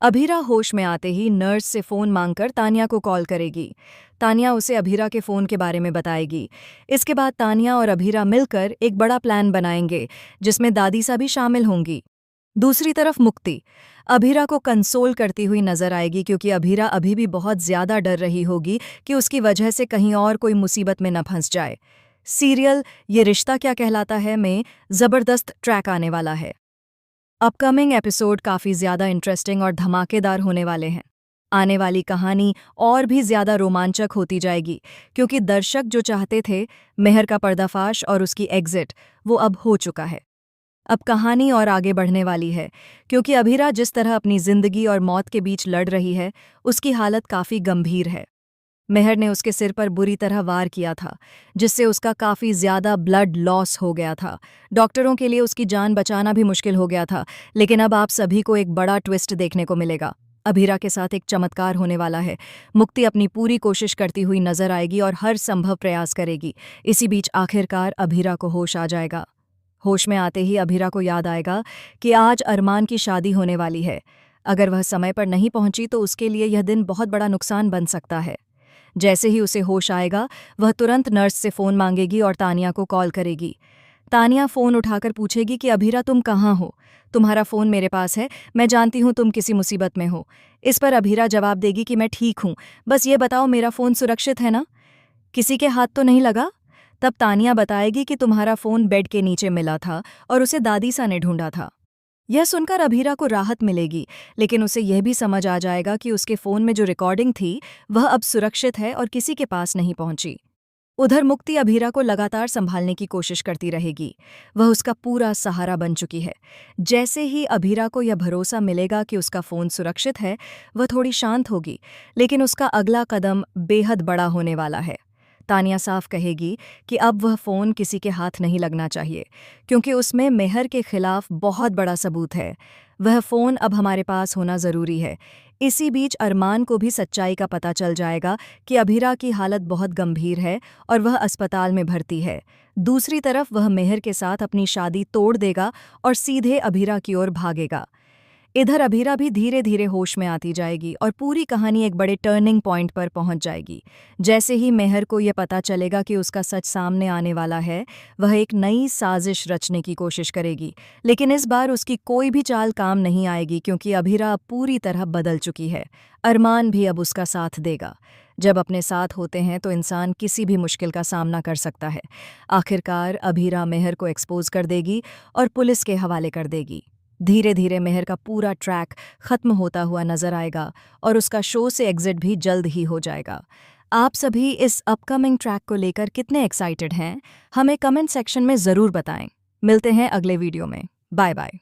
अभीरा होश में आते ही नर्स से फोन मांगकर तानिया को कॉल करेगी। तानिया उसे अभीरा के फोन के बारे में बताएगी। इसके बाद तानिया और अभीरा मिलकर एक बड़ा प्लान बनाएंगे जिसमें दादीसा भी शामिल होंगी। दूसरी तरफ मुक्ति अभीरा को कंसोल करती हुई नजर आएगी क्योंकि अभीरा अभी भी बहुत ज्यादा डर रही होगी कि उसकी वजह से कहीं और कोई मुसीबत में न फंस जाए। सीरियल ये रिश्ता क्या कहलाता है में जबरदस्त ट्रैक आने वाला है। अपकमिंग एपिसोड काफ़ी ज़्यादा इंटरेस्टिंग और धमाकेदार होने वाले हैं। आने वाली कहानी और भी ज़्यादा रोमांचक होती जाएगी क्योंकि दर्शक जो चाहते थे मेहर का पर्दाफाश और उसकी एग्जिट वो अब हो चुका है। अब कहानी और आगे बढ़ने वाली है क्योंकि अभीरा जिस तरह अपनी ज़िंदगी और मौत के बीच लड़ रही है उसकी हालत काफ़ी गंभीर है। मेहर ने उसके सिर पर बुरी तरह वार किया था जिससे उसका काफ़ी ज़्यादा ब्लड लॉस हो गया था। डॉक्टरों के लिए उसकी जान बचाना भी मुश्किल हो गया था। लेकिन अब आप सभी को एक बड़ा ट्विस्ट देखने को मिलेगा। अभीरा के साथ एक चमत्कार होने वाला है। मुक्ति अपनी पूरी कोशिश करती हुई नजर आएगी और हर संभव प्रयास करेगी। इसी बीच आखिरकार अभीरा को होश आ जाएगा। होश में आते ही अभीरा को याद आएगा कि आज अरमान की शादी होने वाली है। अगर वह समय पर नहीं पहुंची तो उसके लिए यह दिन बहुत बड़ा नुकसान बन सकता है। जैसे ही उसे होश आएगा वह तुरंत नर्स से फ़ोन मांगेगी और तानिया को कॉल करेगी। तानिया फ़ोन उठाकर पूछेगी कि अभीरा तुम कहाँ हो? तुम्हारा फ़ोन मेरे पास है, मैं जानती हूँ तुम किसी मुसीबत में हो। इस पर अभीरा जवाब देगी कि मैं ठीक हूँ, बस ये बताओ मेरा फ़ोन सुरक्षित है ना? किसी के हाथ तो नहीं लगा? तब तानिया बताएगी कि तुम्हारा फ़ोन बेड के नीचे मिला था और उसे दादीसा ने ढूंढा था। यह सुनकर अभीरा को राहत मिलेगी, लेकिन उसे यह भी समझ आ जाएगा कि उसके फ़ोन में जो रिकॉर्डिंग थी वह अब सुरक्षित है और किसी के पास नहीं पहुंची। उधर मुक्ति अभीरा को लगातार संभालने की कोशिश करती रहेगी। वह उसका पूरा सहारा बन चुकी है। जैसे ही अभीरा को यह भरोसा मिलेगा कि उसका फ़ोन सुरक्षित है वह थोड़ी शांत होगी, लेकिन उसका अगला कदम बेहद बड़ा होने वाला है। तानिया साफ कहेगी कि अब वह फ़ोन किसी के हाथ नहीं लगना चाहिए क्योंकि उसमें मेहर के खिलाफ बहुत बड़ा सबूत है। वह फ़ोन अब हमारे पास होना ज़रूरी है। इसी बीच अरमान को भी सच्चाई का पता चल जाएगा कि अभीरा की हालत बहुत गंभीर है और वह अस्पताल में भर्ती है। दूसरी तरफ वह मेहर के साथ अपनी शादी तोड़ देगा और सीधे अभीरा की ओर भागेगा। इधर अभीरा भी धीरे धीरे होश में आती जाएगी और पूरी कहानी एक बड़े टर्निंग पॉइंट पर पहुंच जाएगी। जैसे ही मेहर को यह पता चलेगा कि उसका सच सामने आने वाला है वह एक नई साजिश रचने की कोशिश करेगी, लेकिन इस बार उसकी कोई भी चाल काम नहीं आएगी क्योंकि अभीरा अब पूरी तरह बदल चुकी है। अरमान भी अब उसका साथ देगा। जब अपने साथ होते हैं तो इंसान किसी भी मुश्किल का सामना कर सकता है। आखिरकार अभीरा मेहर को एक्सपोज कर देगी और पुलिस के हवाले कर देगी। धीरे धीरे मेहर का पूरा ट्रैक खत्म होता हुआ नजर आएगा और उसका शो से एग्जिट भी जल्द ही हो जाएगा। आप सभी इस अपकमिंग ट्रैक को लेकर कितने एक्साइटेड हैं? हमें कमेंट सेक्शन में ज़रूर बताएं। मिलते हैं अगले वीडियो में। Bye bye.